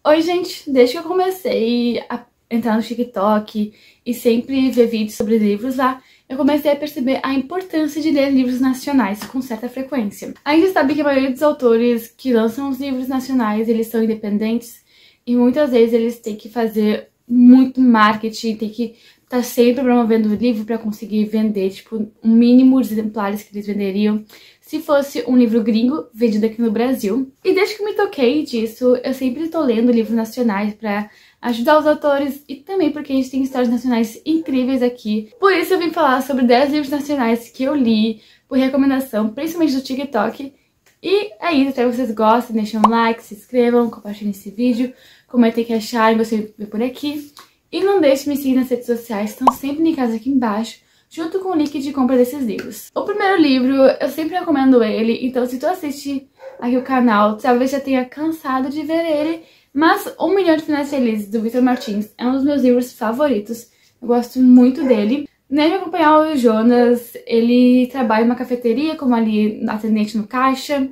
Oi, gente! Desde que eu comecei a entrar no TikTok e sempre ver vídeos sobre livros lá, eu comecei a perceber a importância de ler livros nacionais com certa frequência. A gente sabe que a maioria dos autores que lançam os livros nacionais, eles são independentes e muitas vezes eles têm que fazer muito marketing, tem que estar sempre promovendo o livro para conseguir vender, tipo, um mínimo de exemplares que eles venderiam se fosse um livro gringo vendido aqui no Brasil. E desde que me toquei disso, eu sempre estou lendo livros nacionais para ajudar os autores e também porque a gente tem histórias nacionais incríveis aqui. Por isso eu vim falar sobre 10 livros nacionais que eu li por recomendação, principalmente do TikTok. E é isso, espero que vocês gostem, deixem um like, se inscrevam, compartilhem esse vídeo, comentem o que acharem, você ver por aqui. E não deixe de me seguir nas redes sociais, estão sempre linkadas aqui embaixo, junto com o link de compra desses livros. O primeiro livro, eu sempre recomendo ele, então se tu assiste aqui o canal, talvez já tenha cansado de ver ele, mas 1 Milhão de Finais Felizes, do Victor Martins, é um dos meus livros favoritos. Eu gosto muito dele. Nele acompanhar o Jonas, ele trabalha em uma cafeteria como ali atendente no caixa,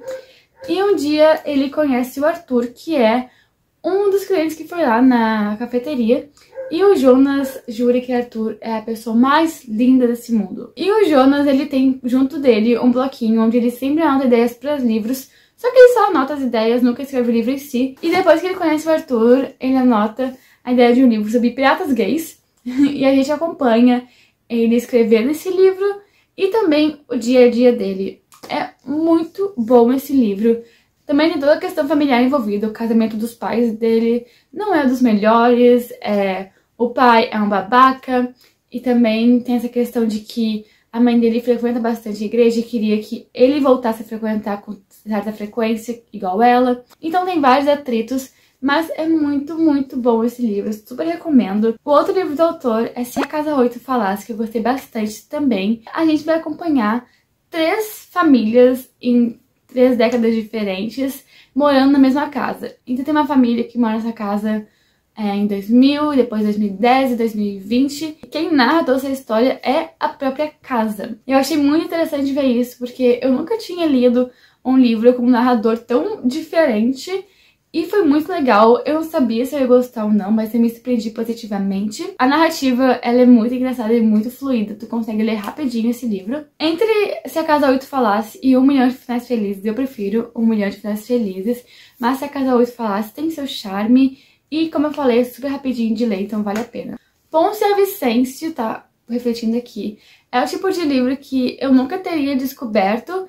e um dia ele conhece o Arthur, que é um dos clientes que foi lá na cafeteria. E o Jonas jura que Arthur é a pessoa mais linda desse mundo. E o Jonas, ele tem junto dele um bloquinho onde ele sempre anota ideias para os livros, só que ele só anota as ideias, nunca escreve o livro em si. E depois que ele conhece o Arthur, ele anota a ideia de um livro sobre piratas gays. E a gente acompanha ele escrevendo esse livro e também o dia a dia dele. É muito bom esse livro. Também tem toda a questão familiar envolvida. O casamento dos pais dele não é dos melhores, o pai é um babaca, e também tem essa questão de que a mãe dele frequenta bastante a igreja e queria que ele voltasse a frequentar com certa frequência, igual ela. Então tem vários atritos, mas é muito, muito bom esse livro, eu super recomendo. O outro livro do autor é Se a Casa 8 Falasse, que eu gostei bastante também. A gente vai acompanhar 3 famílias em 3 décadas diferentes, morando na mesma casa. Então tem uma família que mora nessa casa em 2000, depois 2010 e 2020. E quem narra toda essa história é a própria casa. Eu achei muito interessante ver isso, porque eu nunca tinha lido um livro com um narrador tão diferente. E foi muito legal, eu não sabia se eu ia gostar ou não, mas eu me surpreendi positivamente. A narrativa, ela é muito engraçada e muito fluida, tu consegue ler rapidinho esse livro. Entre Se a Casa 8 Falasse e 1 Milhão de Finais Felizes, eu prefiro 1 Milhão de Finais Felizes, mas Se a Casa 8 Falasse tem seu charme e, como eu falei, é super rapidinho de ler, então vale a pena. Ponce a Vicêncio, tá refletindo aqui, é o tipo de livro que eu nunca teria descoberto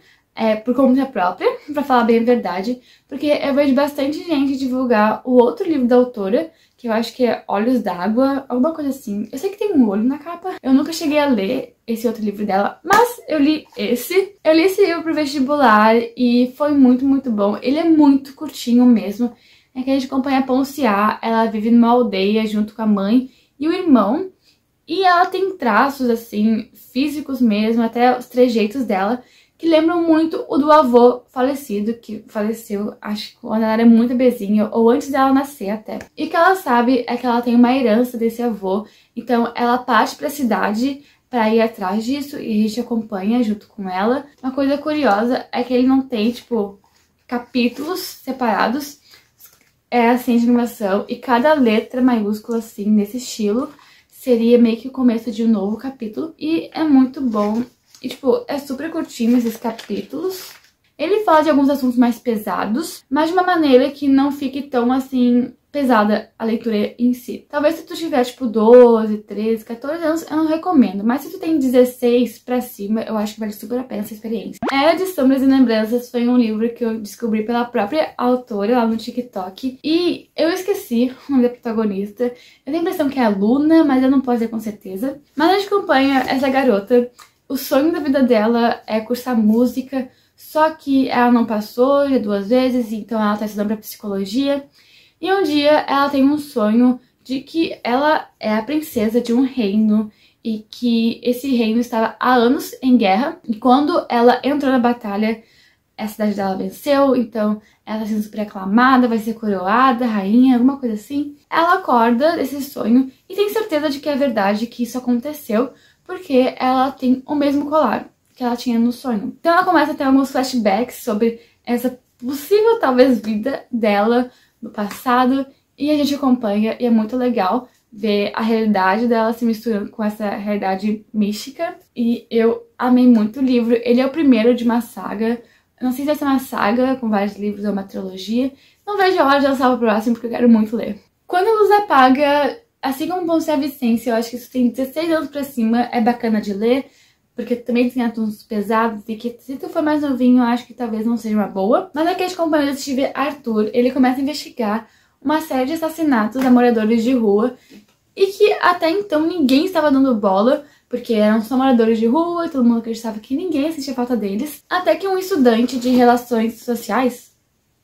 por conta própria, pra falar bem a verdade, porque eu vejo bastante gente divulgar o outro livro da autora, que eu acho que é Olhos d'Água, alguma coisa assim. Eu sei que tem um olho na capa, eu nunca cheguei a ler esse outro livro dela, mas eu li esse. Eu li esse livro pro vestibular e foi muito, muito bom. Ele é muito curtinho mesmo, é que a gente acompanha a Ponce A, ela vive numa aldeia junto com a mãe e o irmão, e ela tem traços, assim, físicos mesmo, até os trejeitos dela, que lembram muito o do avô falecido, que faleceu, acho que quando ela era muito bebezinha, ou antes dela nascer até. E o que ela sabe é que ela tem uma herança desse avô, então ela parte pra cidade pra ir atrás disso, e a gente acompanha junto com ela. Uma coisa curiosa é que ele não tem, tipo, capítulos separados, é assim de animação, e cada letra maiúscula, assim, nesse estilo, seria meio que o começo de um novo capítulo, e é muito bom. E, tipo, é super curtinho esses capítulos. Ele fala de alguns assuntos mais pesados, mas de uma maneira que não fique tão, assim, pesada a leitura em si. Talvez se tu tiver, tipo, 12, 13, 14 anos, eu não recomendo. Mas se tu tem 16 pra cima, eu acho que vale super a pena essa experiência. Era de Sombras e Lembranças foi um livro que eu descobri pela própria autora lá no TikTok. E eu esqueci o nome da protagonista. Eu tenho a impressão que é a Luna, mas eu não posso dizer com certeza. Mas a gente acompanha essa garota. O sonho da vida dela é cursar música, só que ela não passou já 2 vezes, então ela tá estudando pra psicologia. E um dia ela tem um sonho de que ela é a princesa de um reino e que esse reino estava há anos em guerra. E quando ela entrou na batalha, a cidade dela venceu, então ela tá sendo super aclamada, vai ser coroada, rainha, alguma coisa assim. Ela acorda desse sonho e tem certeza de que é verdade, que isso aconteceu, porque ela tem o mesmo colar que ela tinha no sonho. Então ela começa a ter alguns flashbacks sobre essa possível, talvez, vida dela no passado e a gente acompanha e é muito legal ver a realidade dela se misturando com essa realidade mística. E eu amei muito o livro. Ele é o primeiro de uma saga. Eu não sei se vai ser uma saga com vários livros ou uma trilogia. Não vejo a hora de lançar o próximo porque eu quero muito ler. Quando a Luz Apaga, assim como Bom Ser a Vicência, eu acho que isso tem 16 anos pra cima, é bacana de ler, porque também tem assuntos pesados e que se tu for mais novinho, eu acho que talvez não seja uma boa. Mas aqui a gente acompanha o detetive Arthur, ele começa a investigar uma série de assassinatos a moradores de rua e que até então ninguém estava dando bola, porque eram só moradores de rua e todo mundo acreditava que ninguém sentia falta deles. Até que um estudante de relações sociais...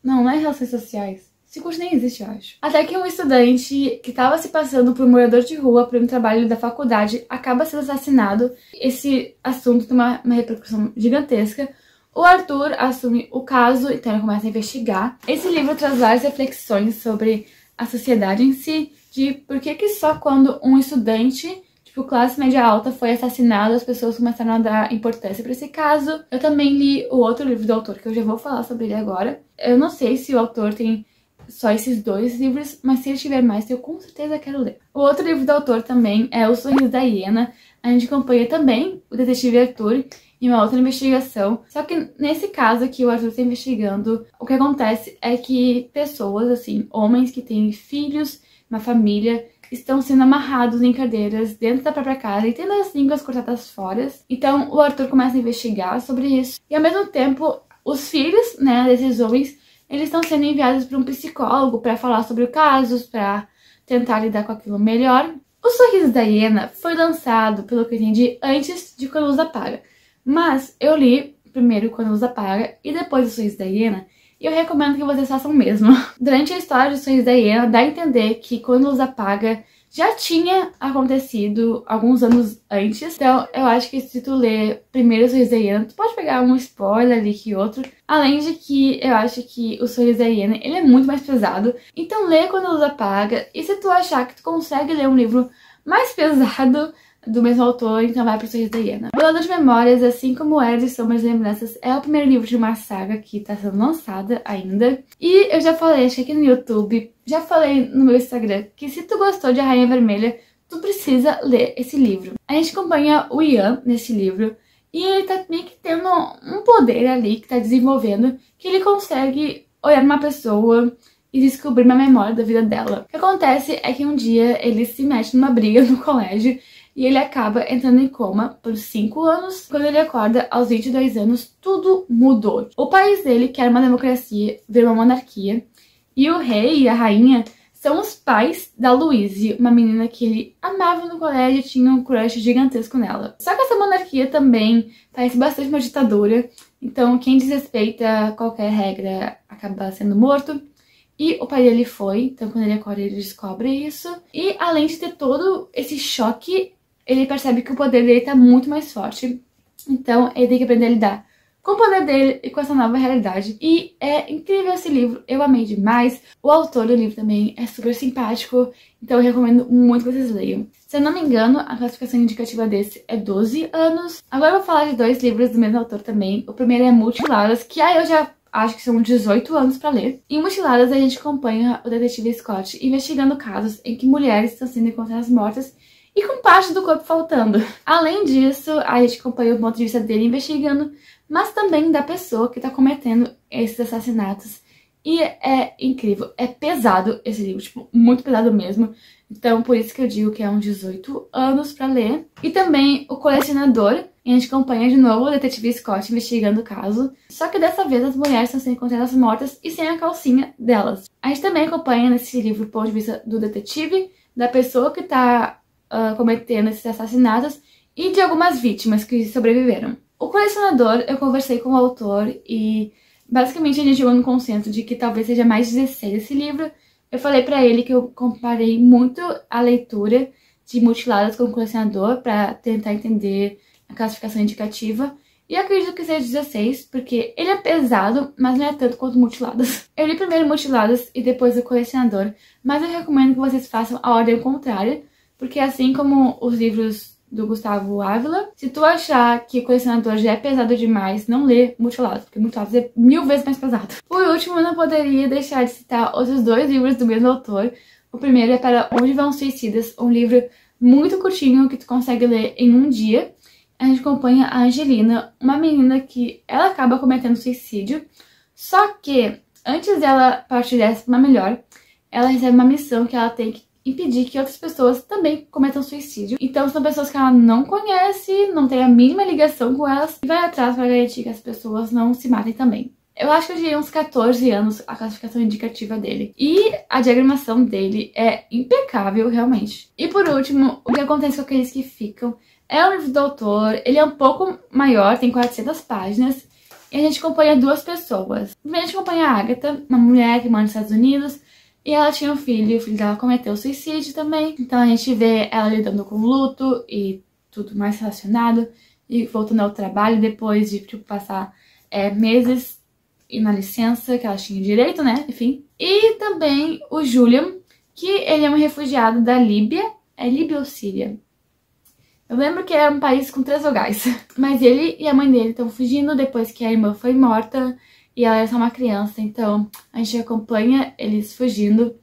Não é relações sociais. Esse curso nem existe, eu acho. Até que um estudante que estava se passando por morador de rua por um trabalho da faculdade acaba sendo assassinado. Esse assunto tem uma repercussão gigantesca. O Arthur assume o caso, então ele começa a investigar. Esse livro traz várias reflexões sobre a sociedade em si, de por que só quando um estudante, tipo classe média alta, foi assassinado, as pessoas começaram a dar importância para esse caso. Eu também li o outro livro do autor, que eu já vou falar sobre ele agora. Eu não sei se o autor tem só esses 2 livros, mas se ele tiver mais, eu com certeza quero ler. O outro livro do autor também é O Sorriso da Hiena. A gente acompanha também o detetive Arthur em uma outra investigação. Só que nesse caso que o Arthur está investigando, o que acontece é que pessoas, assim, homens que têm filhos, uma família, estão sendo amarrados em cadeiras dentro da própria casa e tendo as línguas cortadas fora. Então o Arthur começa a investigar sobre isso. E ao mesmo tempo, os filhos, né, desses homens, eles estão sendo enviados para um psicólogo para falar sobre o caso, para tentar lidar com aquilo melhor. O Sorriso da Hiena foi lançado, pelo que eu entendi, antes de Quando a Luz Apaga. Mas eu li primeiro Quando a Luz Apaga e depois O Sorriso da Hiena, e eu recomendo que vocês façam o mesmo. Durante a história do Sorriso da Hiena, dá a entender que Quando a Luz Apaga já tinha acontecido alguns anos antes. Então eu acho que se tu ler primeiro O Sorriso da Hiena, tu pode pegar um spoiler ali que outro. Além de que eu acho que O Sorriso da Hiena, ele é muito mais pesado. Então lê Quando a Luz Apaga, e se tu achar que tu consegue ler um livro mais pesado do mesmo autor, então vai pro Sorriso da Hiena. Violador de Memórias, assim como Eras e Sombras e Lembranças, é o primeiro livro de uma saga que tá sendo lançada ainda. E eu já falei, acho que aqui no YouTube, já falei no meu Instagram, que se tu gostou de A Rainha Vermelha, tu precisa ler esse livro. A gente acompanha o Ian nesse livro, e ele tá meio que tendo um poder ali que tá desenvolvendo, que ele consegue olhar uma pessoa e descobrir uma memória da vida dela. O que acontece é que um dia ele se mete numa briga no colégio, e ele acaba entrando em coma por 5 anos. Quando ele acorda, aos 22 anos, tudo mudou. O país dele, que era uma democracia, virou uma monarquia. E o rei e a rainha são os pais da Louise, uma menina que ele amava no colégio e tinha um crush gigantesco nela. Só que essa monarquia também parece bastante uma ditadura. Então quem desrespeita qualquer regra acaba sendo morto. E o pai dele foi, então quando ele acorda ele descobre isso. E além de ter todo esse choque, ele percebe que o poder dele tá muito mais forte. Então ele tem que aprender a lidar com o poder dele e com essa nova realidade. E é incrível esse livro, eu amei demais. O autor do livro também é super simpático, então eu recomendo muito que vocês leiam. Se eu não me engano, a classificação indicativa desse é 12 anos. Agora eu vou falar de 2 livros do mesmo autor também. O primeiro é Mutiladas, que aí eu já acho que são 18 anos pra ler. Em Mutiladas a gente acompanha o detetive Scott investigando casos em que mulheres estão sendo encontradas mortas e com parte do corpo faltando. Além disso, a gente acompanha o ponto de vista dele investigando, mas também da pessoa que tá cometendo esses assassinatos. E é incrível, é pesado esse livro, tipo, muito pesado mesmo. Então, por isso que eu digo que é uns 18 anos pra ler. E também O Colecionador, e a gente acompanha de novo o detetive Scott investigando o caso. Só que dessa vez as mulheres estão sendo encontradas mortas e sem a calcinha delas. A gente também acompanha nesse livro o ponto de vista do detetive, da pessoa que tá cometendo esses assassinatos e de algumas vítimas que sobreviveram. O Colecionador, eu conversei com o autor e basicamente a gente chegou no consenso de que talvez seja mais 16 esse livro. Eu falei pra ele que eu comparei muito a leitura de Mutiladas com o Colecionador pra tentar entender a classificação indicativa. E eu acredito que seja 16, porque ele é pesado, mas não é tanto quanto Mutiladas. Eu li primeiro Mutiladas e depois O Colecionador, mas eu recomendo que vocês façam a ordem contrária, porque assim como os livros do Gustavo Ávila. Se tu achar que Colecionador já é pesado demais, não lê Mutilados, porque Mutilados é 1000 vezes mais pesado. Por último, eu não poderia deixar de citar outros 2 livros do mesmo autor. O primeiro é Para Onde Vão os Suicidas, um livro muito curtinho que tu consegue ler em um dia. A gente acompanha a Angelina, uma menina que ela acaba cometendo suicídio, só que antes dela partir dessa pra uma melhor, ela recebe uma missão que ela tem que impedir que outras pessoas também cometam suicídio. Então são pessoas que ela não conhece, não tem a mínima ligação com elas, e vai atrás para garantir que as pessoas não se matem também. Eu acho que eu diria uns 14 anos a classificação indicativa dele. E a diagramação dele é impecável, realmente. E por último, o que acontece com aqueles que ficam. É um livro do autor, ele é um pouco maior, tem 400 páginas. E a gente acompanha 2 pessoas. Primeiro a gente acompanha a Agatha, uma mulher que mora nos Estados Unidos. E ela tinha um filho, e o filho dela cometeu suicídio também. Então a gente vê ela lidando com luto e tudo mais relacionado. E voltando ao trabalho depois de passar meses e na licença que ela tinha direito, né? Enfim. E também o Julian, que ele é um refugiado da Líbia. É Líbia ou Síria? Eu lembro que era um país com 3 vogais. Mas ele e a mãe dele estão fugindo depois que a irmã foi morta. E ela é só uma criança, então a gente acompanha eles fugindo.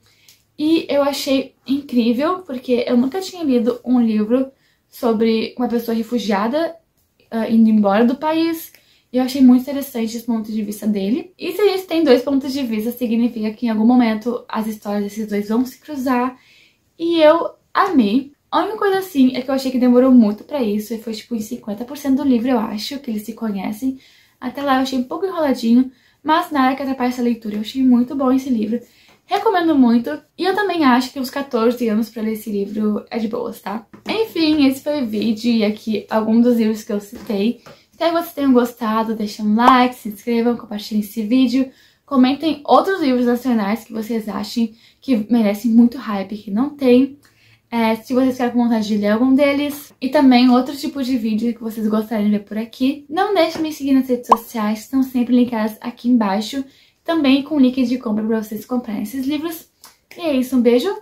E eu achei incrível, porque eu nunca tinha lido um livro sobre uma pessoa refugiada indo embora do país. E eu achei muito interessante esse ponto de vista dele. E se a gente tem 2 pontos de vista, significa que em algum momento as histórias desses 2 vão se cruzar. E eu amei. A única coisa assim é que eu achei que demorou muito pra isso. E foi tipo em 50% do livro, eu acho, que eles se conhecem. Até lá eu achei um pouco enroladinho, mas nada que atrapalhe essa leitura. Eu achei muito bom esse livro. Recomendo muito. E eu também acho que uns 14 anos pra ler esse livro é de boas, tá? Enfim, esse foi o vídeo e aqui alguns dos livros que eu citei. Espero que vocês tenham gostado. Deixem um like, se inscrevam, compartilhem esse vídeo. Comentem outros livros nacionais que vocês achem que merecem muito hype que não tem. Se vocês ficarem com vontade de ler algum deles. E também outro tipo de vídeo que vocês gostariam de ver por aqui. Não deixe de me seguir nas redes sociais, estão sempre linkadas aqui embaixo. Também com link de compra para vocês comprarem esses livros. E é isso, um beijo!